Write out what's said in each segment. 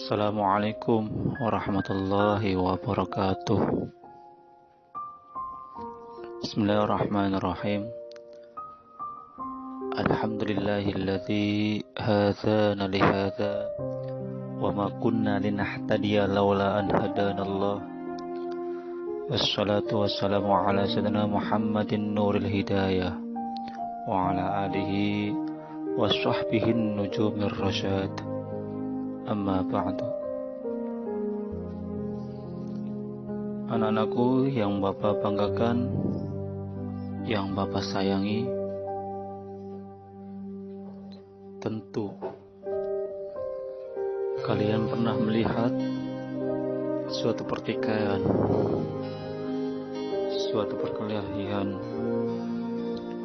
Assalamualaikum warahmatullahi wabarakatuh. Bismillahirrahmanirrahim. Alhamdulillahilladzi hadana lihadza wa ma kunna linahtadiya laula an hadanallah. Wassalatu wassalamu ala sayyidina Muhammadin nuril hidayah wa ala alihi wa sahbihi nujumir rasyad. Amma ba'du. Anak-anakku yang Bapak banggakan, yang Bapak sayangi, tentu kalian pernah melihat suatu pertikaian, suatu perkelahian,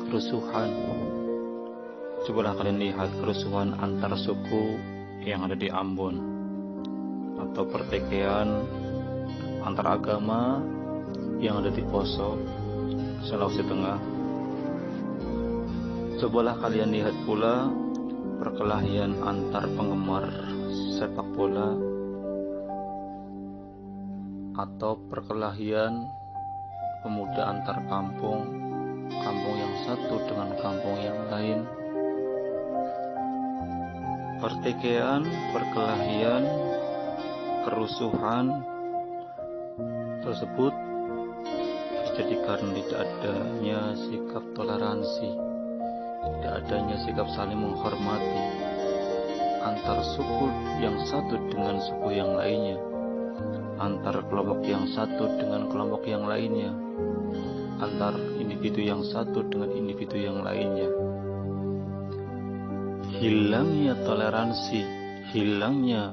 kerusuhan. Cobalah kalian lihat kerusuhan antar suku yang ada di Ambon, atau pertikaian antar agama yang ada di Poso, Sulawesi Tengah. Cobalah kalian lihat pula perkelahian antar penggemar sepak bola, atau perkelahian pemuda antar kampung, kampung yang satu dengan kampung yang lain. Pertikaian, perkelahian, kerusuhan tersebut terjadi karena tidak adanya sikap toleransi, tidak adanya sikap saling menghormati antar suku yang satu dengan suku yang lainnya, antar kelompok yang satu dengan kelompok yang lainnya, antar individu yang satu dengan individu yang lainnya. Hilangnya toleransi, hilangnya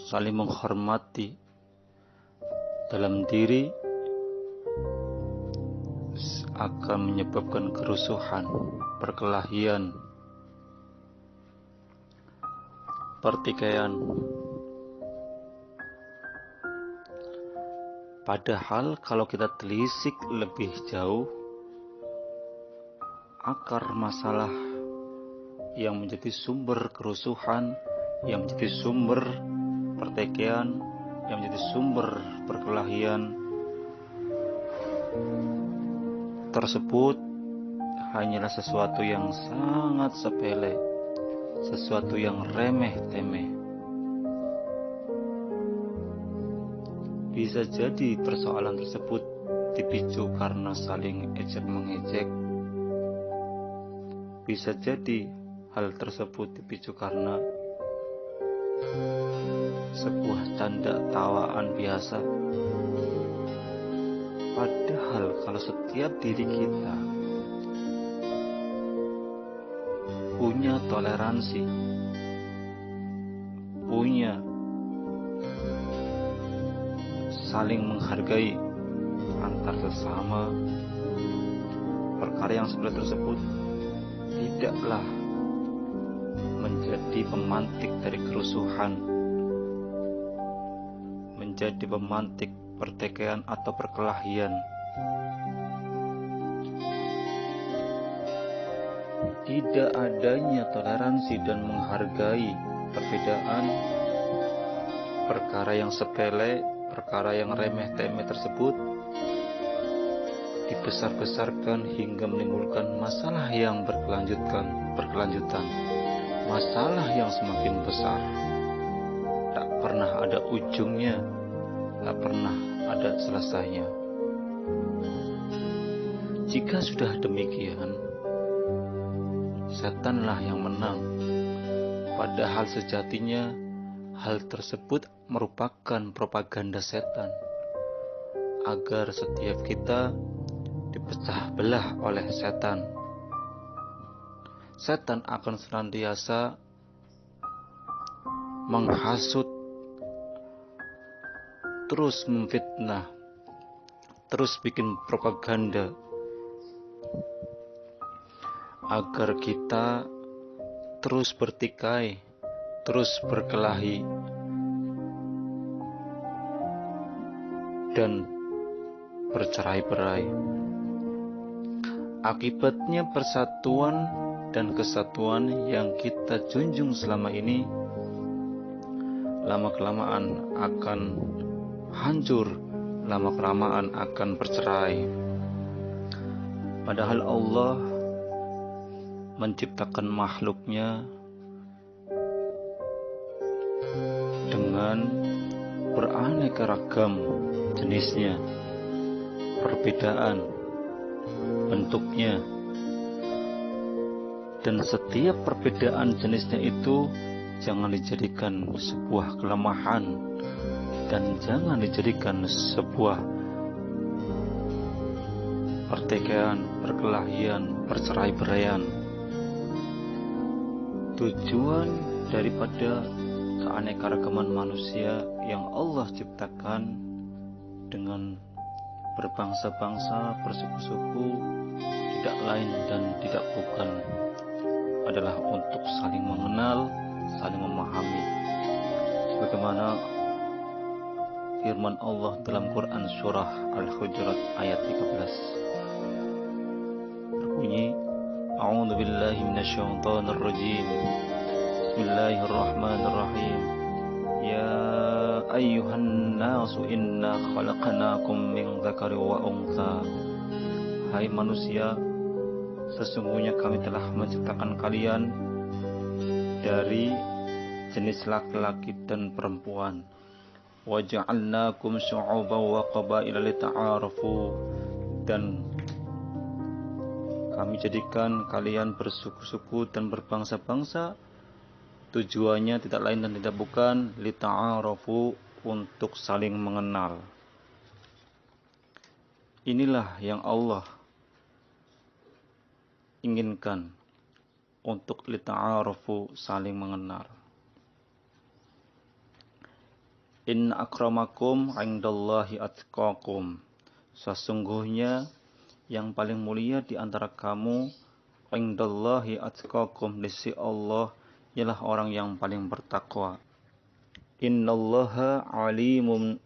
saling menghormati dalam diri akan menyebabkan kerusuhan, perkelahian, pertikaian. Padahal kalau kita telisik lebih jauh, akar masalah yang menjadi sumber kerusuhan, yang menjadi sumber pertikaian, yang menjadi sumber perkelahian tersebut hanyalah sesuatu yang sangat sepele, sesuatu yang remeh-temeh. Bisa jadi persoalan tersebut dipicu karena saling ejek-mengejek. Bisa jadi hal tersebut dipicu karena sebuah canda tawaan biasa. Padahal kalau setiap diri kita punya toleransi, punya saling menghargai antar sesama, perkara yang seperti tersebut tidaklah menjadi pemantik dari kerusuhan, menjadi pemantik pertikaian atau perkelahian. Tidak adanya toleransi dan menghargai perbedaan, perkara yang sepele, perkara yang remeh-temeh tersebut dibesar-besarkan hingga menimbulkan masalah yang berkelanjutan. Masalah yang semakin besar, tak pernah ada ujungnya, tak pernah ada selesainya. Jika sudah demikian, setanlah yang menang. Padahal sejatinya hal tersebut merupakan propaganda setan agar setiap kita dipecah belah oleh setan. Setan akan senantiasa menghasut, terus memfitnah, terus bikin propaganda agar kita terus bertikai, terus berkelahi, dan bercerai-berai. Akibatnya persatuan dan kesatuan yang kita junjung selama ini lama-kelamaan akan hancur, lama-kelamaan akan bercerai. Padahal Allah menciptakan makhluknya dengan beraneka ragam jenisnya, perbedaan bentuknya, dan setiap perbedaan jenisnya itu jangan dijadikan sebuah kelemahan dan jangan dijadikan sebuah pertikaian, perkelahian, perceraian. Tujuan daripada keanekaragaman manusia yang Allah ciptakan dengan berbangsa-bangsa, bersuku-suku, tidak lain dan tidak bukan adalah untuk saling mengenal, saling memahami. Sebagaimana firman Allah dalam Quran surah Al-Hujurat ayat 13 berbunyi, A'udzu billahi minasyaitonir rajim. Bismillahirrahmanirrahim. Ya ayyuhan nasu inna khalaqnakum min dzakari wa untha. Hai manusia, sesungguhnya kami telah menciptakan kalian dari jenis laki-laki dan perempuan. Wa ja'alnakum syu'uban wa qabaila lita'arafu, dan kami jadikan kalian bersuku-suku dan berbangsa-bangsa. Tujuannya tidak lain dan tidak bukan lita'arafu, untuk saling mengenal. Inilah yang Allah inginkan, untuk lita'arafu, saling mengenal. Inna akramakum 'indallahi atqakum. Sesungguhnya yang paling mulia di antara kamu, 'indallahi atqakum, di sisi Allah, ialah orang yang paling bertakwa. Innallaha alimun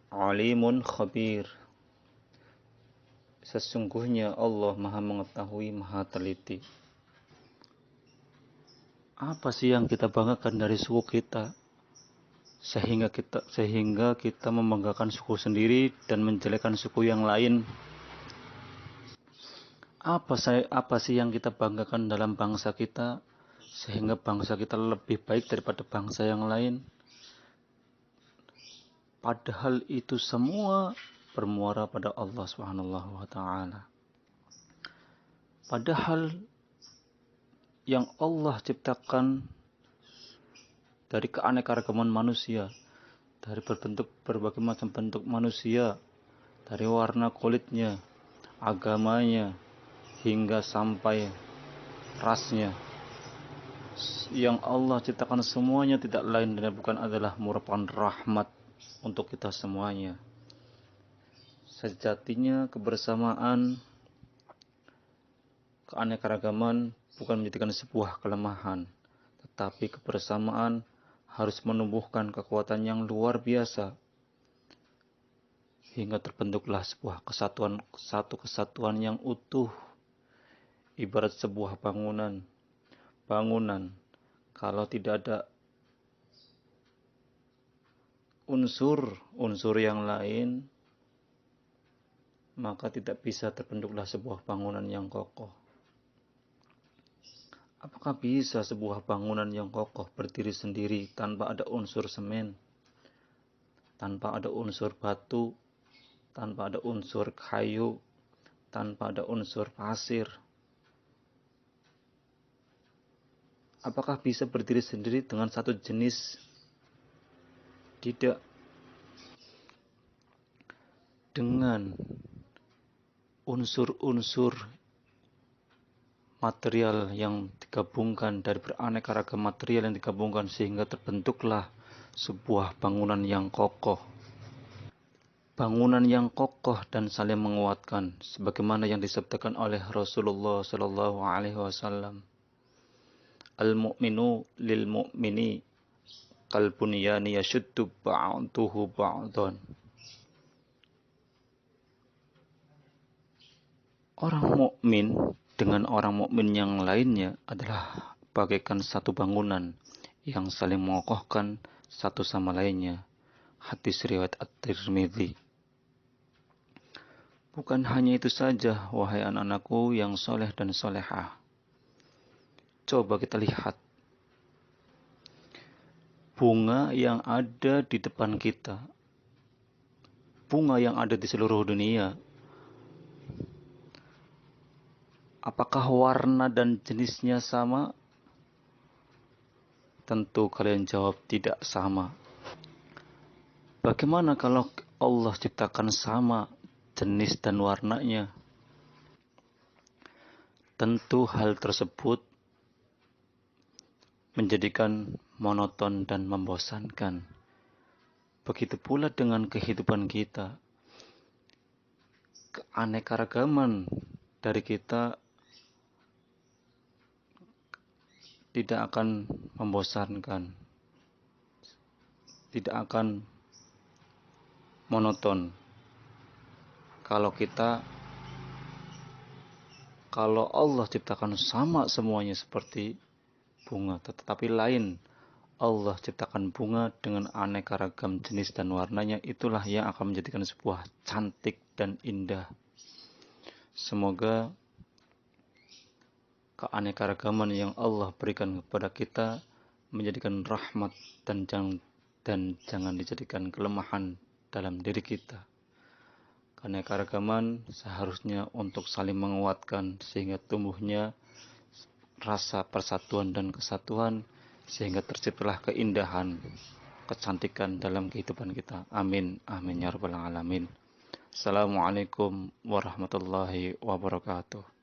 khabir. Sesungguhnya Allah Maha mengetahui, Maha teliti. Apa sih yang kita banggakan dari suku kita? Sehingga kita membanggakan suku sendiri dan menjelekkan suku yang lain. Apa sih yang kita banggakan dalam bangsa kita sehingga bangsa kita lebih baik daripada bangsa yang lain? Padahal itu semua bermuara pada Allah Subhanahu wa taala. Padahal yang Allah ciptakan dari keanekaragaman manusia, dari berbagai macam bentuk manusia, dari warna kulitnya, agamanya, hingga sampai rasnya, yang Allah ciptakan semuanya tidak lain dan bukan adalah merupakan rahmat untuk kita semuanya. Sejatinya kebersamaan, keanekaragaman bukan menjadikan sebuah kelemahan, tetapi kebersamaan harus menumbuhkan kekuatan yang luar biasa hingga terbentuklah sebuah satu kesatuan yang utuh. Ibarat sebuah bangunan, kalau tidak ada unsur yang lain, maka tidak bisa terbentuklah sebuah bangunan yang kokoh. Apakah bisa sebuah bangunan yang kokoh berdiri sendiri tanpa ada unsur semen, tanpa ada unsur batu, tanpa ada unsur kayu, tanpa ada unsur pasir? Apakah bisa berdiri sendiri dengan satu jenis? Tidak. Dengan unsur-unsur material yang digabungkan, dari beraneka ragam material yang digabungkan, sehingga terbentuklah sebuah bangunan yang kokoh. Bangunan yang kokoh dan saling menguatkan, sebagaimana yang disabdakan oleh Rasulullah sallallahu alaihi wasallam. Al-mu'minu lil mu'mini kal bunyani yashuddu ba'duhu ba'dan. Orang mukmin dengan orang mukmin yang lainnya adalah bagaikan satu bangunan yang saling mengokohkan, satu sama lainnya. Hadis riwayat At-Tirmidzi. Bukan hanya itu saja, wahai anak-anakku yang soleh dan solehah. Coba kita lihat bunga yang ada di depan kita, bunga yang ada di seluruh dunia. Apakah warna dan jenisnya sama? Tentu kalian jawab tidak sama. Bagaimana kalau Allah ciptakan sama jenis dan warnanya? Tentu hal tersebut menjadikan monoton dan membosankan. Begitu pula dengan kehidupan kita. Keanekaragaman dari kita tidak akan membosankan, tidak akan monoton. Kalau Allah ciptakan sama semuanya seperti bunga, tetapi lain, Allah ciptakan bunga dengan aneka ragam jenis dan warnanya, itulah yang akan menjadikan sebuah cantik dan indah. Semoga keanekaragaman yang Allah berikan kepada kita menjadikan rahmat dan jangan dijadikan kelemahan dalam diri kita. Keanekaragaman seharusnya untuk saling menguatkan sehingga tumbuhnya rasa persatuan dan kesatuan, sehingga terciptalah keindahan, kecantikan dalam kehidupan kita. Amin, amin ya rabbal alamin. Assalamualaikum warahmatullahi wabarakatuh.